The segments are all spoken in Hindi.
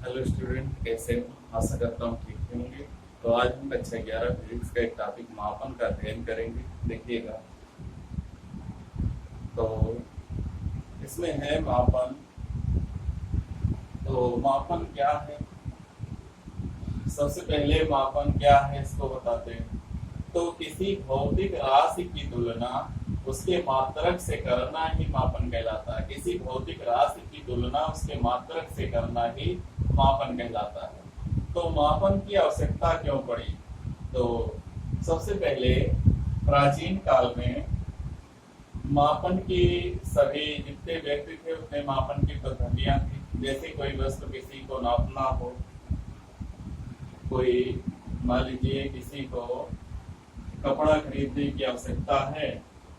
हेलो स्टूडेंट, कैसे हो? आशा करता हूँ ठीक होंगे। तो आज हम कक्षा 11 फिजिक्स का एक टॉपिक मापन का अध्ययन करेंगे। देखिएगा, तो इसमें है मापन। तो मापन क्या है? सबसे पहले मापन क्या है इसको बताते हैं। तो किसी भौतिक राशि की तुलना उसके मात्रक से करना ही मापन कहलाता है। किसी भौतिक राशि की तुलना उसके मात्रक से करना ही मापन कहलाता है। तो मापन की आवश्यकता क्यों पड़ी? तो सबसे पहले प्राचीन काल में मापन की सभी जितने व्यक्ति थे उतने मापन की पद्धतियां थी। जैसे कोई वस्तु किसी को नापना हो, कोई मान लीजिए किसी को कपड़ा खरीदने की आवश्यकता है,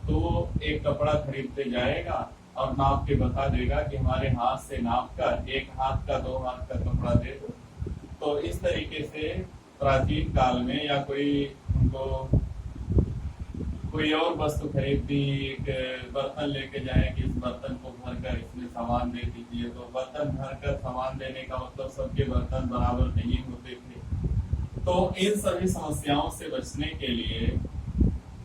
तो वो एक कपड़ा खरीदते जाएगा और नाप के बता देगा कि हमारे हाथ से नाप कर 1 हाथ का 2 हाथ का कपड़ा दे दो। तो इस तरीके से प्राचीन काल में या कोई उनको कोई और वस्तु खरीदनी, एक बर्तन लेके जाए कि इस बर्तन को भर कर इसमें सामान दे दीजिए, तो बर्तन भर कर सामान देने का मतलब सबके बर्तन बराबर नहीं होते थे। तो इन सभी समस्याओं से बचने के लिए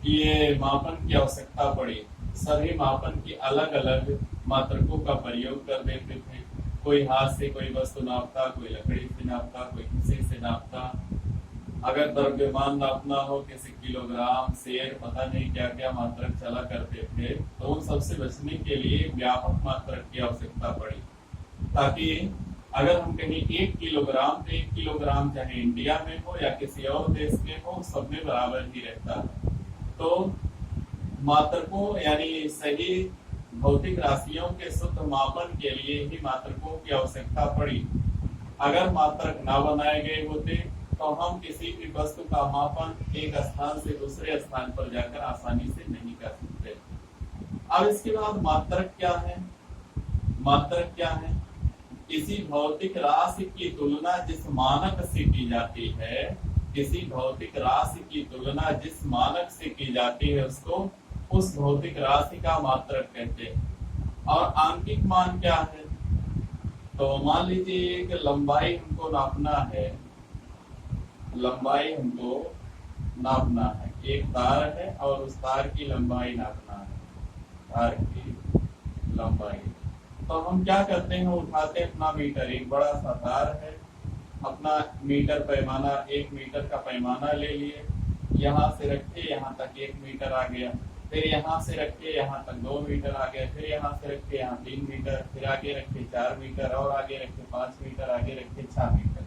ये मापन की आवश्यकता पड़ी। सभी मापन की अलग अलग मात्रकों का प्रयोग कर देते थे। कोई हाथ से कोई वस्तु नापता, कोई लकड़ी से नापता, कोई किसी से नापता। अगर द्रव्यमान नापना हो, किसी किलोग्राम, सेर, पता नहीं क्या क्या मात्रक चला करते थे। तो उन सबसे बचने के लिए व्यापक मात्रक की आवश्यकता पड़ी, ताकि अगर हम कहीं 1 किलोग्राम, तो 1 किलोग्राम चाहे इंडिया में हो या किसी और देश में हो, सब में बराबर ही रहता है। तो मात्रकों यानी सही भौतिक राशियों के शुद्ध मापन के लिए ही मात्रकों की आवश्यकता पड़ी। अगर मात्रक ना बनाए गए होते तो हम किसी भी वस्तु का मापन एक स्थान से दूसरे स्थान पर जाकर आसानी से नहीं कर सकते। अब इसके बाद मात्रक क्या है? मात्रक क्या है? किसी भौतिक राशि की तुलना जिस मानक से की जाती है, किसी भौतिक राशि की तुलना जिस मानक से की जाती है, उसको उस भौतिक राशि का मात्रक कहते हैं। और आंकिक मान क्या है? तो मान लीजिए एक लंबाई हमको नापना है, लंबाई हमको नापना है। एक तार है और उस तार की लंबाई नापना है, तार की लंबाई। तो हम क्या करते हैं, उठाते हैं अपना मीटर, एक बड़ा सा तार है, अपना मीटर पैमाना 1 मीटर का पैमाना ले लिए, यहाँ से रखे यहाँ तक 1 मीटर आ गया, फिर यहाँ से रखे यहाँ तक 2 मीटर आ गया, फिर यहाँ से रखे यहाँ 3 मीटर, फिर आगे रखे 4 मीटर, और आगे रखे 5 मीटर, आगे रखे 6 मीटर।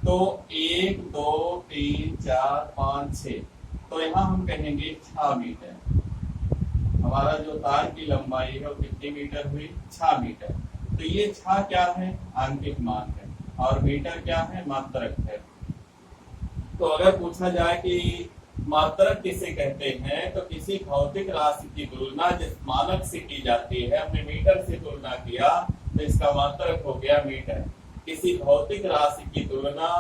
तो 1 2 3 4 5 6, तो यहाँ हम कहेंगे 6 मीटर। हमारा जो तार की लंबाई है वो कितनी मीटर हुई? 6 मीटर। तो ये 6 क्या है? आंकिक मान है। और मीटर क्या है? मात्रक है। तो अगर पूछा जाए कि मात्रक किसे कहते हैं, तो किसी भौतिक राशि की तुलना जिस मानक से की जाती है, हमने मीटर से तुलना किया तो इसका मात्रक हो गया मीटर। किसी भौतिक राशि की तुलना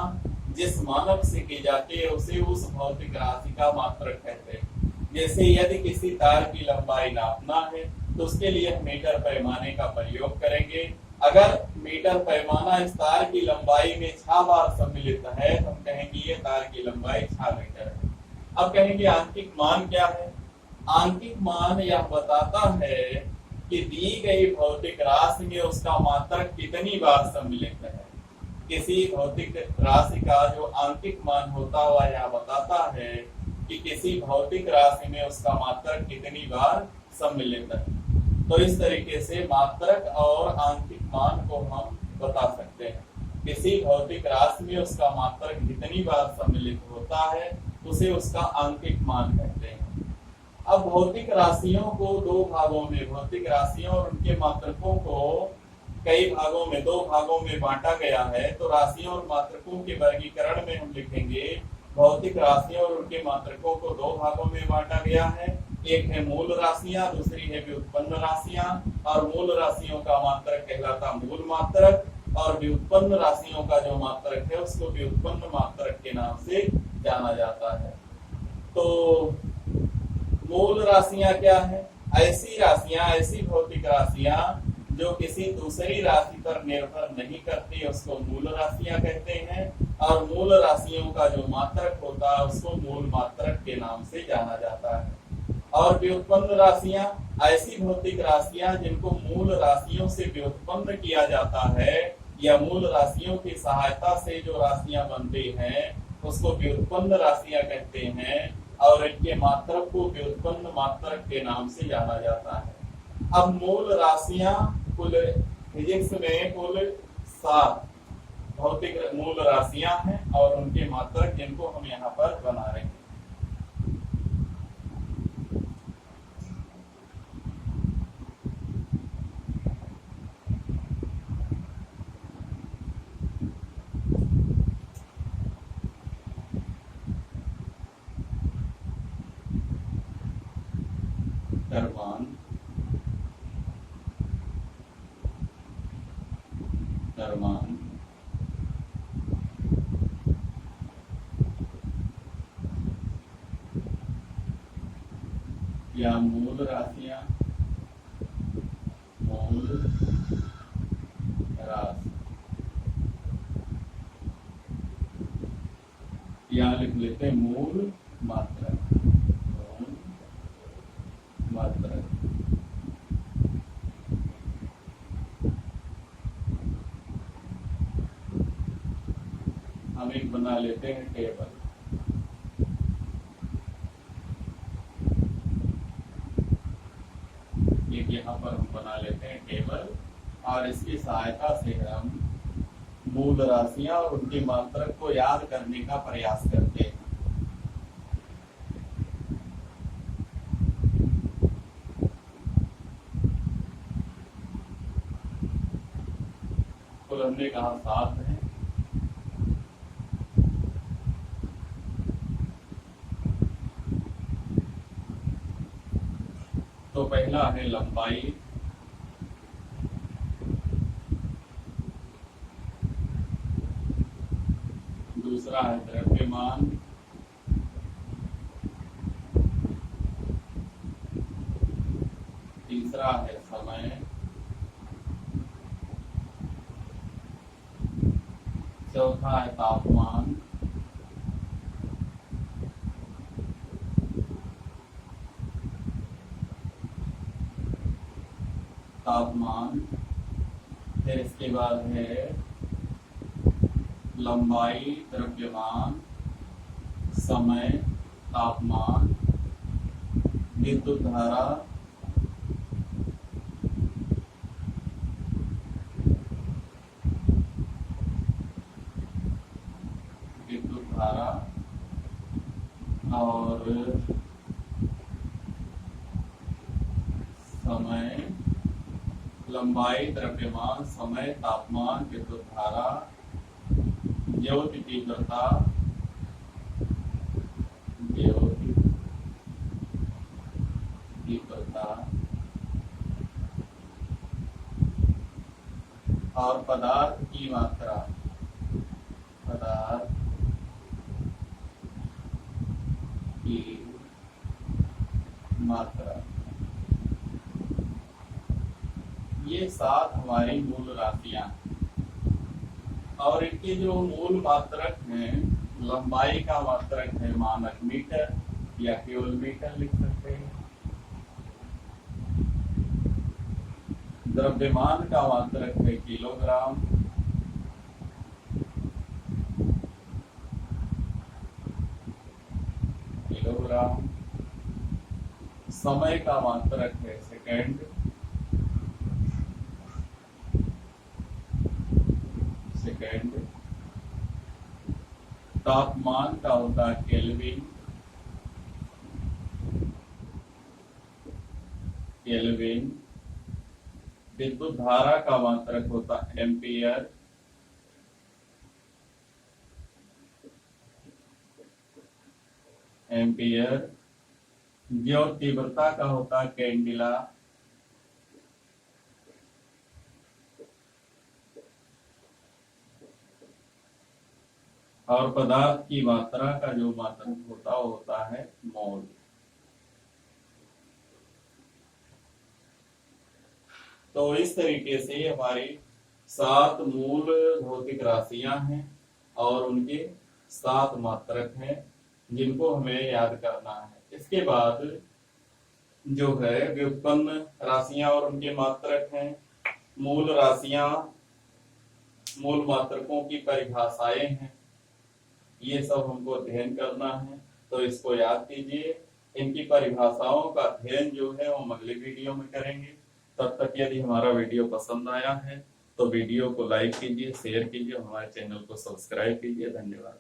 जिस मानक से की जाती है उसे उस भौतिक राशि का मात्रक कहते हैं। जैसे यदि किसी तार की लंबाई नापना है तो उसके लिए हम मीटर पैमाने का प्रयोग करेंगे। अगर मीटर पैमाना इस तार की लंबाई में 6 बार सम्मिलित है तो हम कहेंगे ये तार की लंबाई 6 मीटर है। अब कहेंगे आंकिक मान क्या है? आंकिक मान यह बताता है कि दी गई भौतिक राशि में उसका मात्रक कितनी बार सम्मिलित है। किसी भौतिक राशि का जो आंकिक मान होता हुआ यह बताता है कि किसी भौतिक राशि में उसका मात्रक कितनी बार सम्मिलित है। तो इस तरीके से मात्रक और आंकिक मान को हम बता सकते हैं। किसी भौतिक राशि में उसका मात्रक जितनी बार सम्मिलित होता है उसे उसका आंकिक मान कहते हैं। अब भौतिक राशियों को 2 भागों में, भौतिक राशियों और उनके मात्रकों को कई भागों में, 2 भागों में बांटा गया है। तो राशियों और मात्रकों के वर्गीकरण में हम लिखेंगे भौतिक राशियों और उनके मात्रकों को 2 भागों में बांटा गया है। एक है मूल राशियां, दूसरी है व्युत्पन्न राशियां। और मूल राशियों का मात्रक कहलाता मूल मात्रक, और व्युत्पन्न राशियों का जो मात्रक है उसको व्युत्पन्न मात्रक के नाम से जाना जाता है। तो मूल राशियां क्या है? ऐसी राशियां, ऐसी भौतिक राशियां जो किसी दूसरी राशि पर निर्भर नहीं करती उसको मूल राशियां कहते हैं, और मूल राशियों का जो मात्रक होता है उसको मूल मात्रक के नाम से जाना जाता है। और व्युत्पन्न राशियां ऐसी भौतिक राशियां जिनको मूल राशियों से व्युत्पन्न किया जाता है, या मूल राशियों की सहायता से जो राशियां बनती हैं उसको व्युत्पन्न राशियां कहते हैं, और इनके मात्रक को व्युत्पन्न मात्रक के नाम से जाना जाता है। अब मूल राशियां कुल फिजिक्स में कुल 7 भौतिक मूल राशियां हैं, और उनके मात्रक जिनको हम यहाँ पर बना रहे हैं। द्रव्यमान, द्रव्यमान, या मूल राशियां, मूल राशि, यहाँ लिख लेते हैं मूल मात्रक, मूल मात्रक। हम एक बना लेते हैं टेबल। एक यहाँ पर हम बना लेते हैं टेबल, और इसकी सहायता से हम मूल राशियां और उनकी मात्रक को याद करने का प्रयास करते हैं। तो हमने कहा 7 है। तो पहला है लंबाई, दूसरा है द्रव्यमान, तीसरा है समय, चौथा है तापमान, फिर इसके बाद है लंबाई, द्रव्यमान, समय, तापमान, विद्युत धारा, और समय, लंबाई, द्रव्यमान, समय, तापमान, विद्युत धारा, ज्योति तीव्रता, ज्योति तीव्रता, और पदार्थ की मात्रा, पदार्थ की मात्रा। ये 7 हमारी मूल राशियां, और इनके जो मूल मात्रक हैं, लंबाई का मात्रक है मानक मीटर या केवल मीटर लिख सकते हैं। द्रव्यमान का मात्रक है किलोग्राम, किलोग्राम। समय का मात्रक है सेकंड, सेकंड। तापमान का होता है केल्विन, केल्विन। विद्युत धारा का मात्रक होता है एम्पियर, एम्पियर। ज्योति तीव्रता का होता है कैंडिला, और पदार्थ की मात्रा का जो मात्रक होता है वो होता है मोल। तो तो इस तरीके से हमारी 7 मूल भौतिक राशियां हैं और उनके 7 मात्रक हैं जिनको हमें याद करना है। इसके बाद जो है व्युत्पन्न राशियां और उनके मात्रक हैं, मूल राशियां, मूल मात्रकों की परिभाषाएं हैं, ये सब हमको अध्ययन करना है। तो इसको याद कीजिए। इनकी परिभाषाओं का अध्ययन जो है हम अगले वीडियो में करेंगे। तब तक यदि हमारा वीडियो पसंद आया है तो वीडियो को लाइक कीजिए, शेयर कीजिए, हमारे चैनल को सब्सक्राइब कीजिए। धन्यवाद।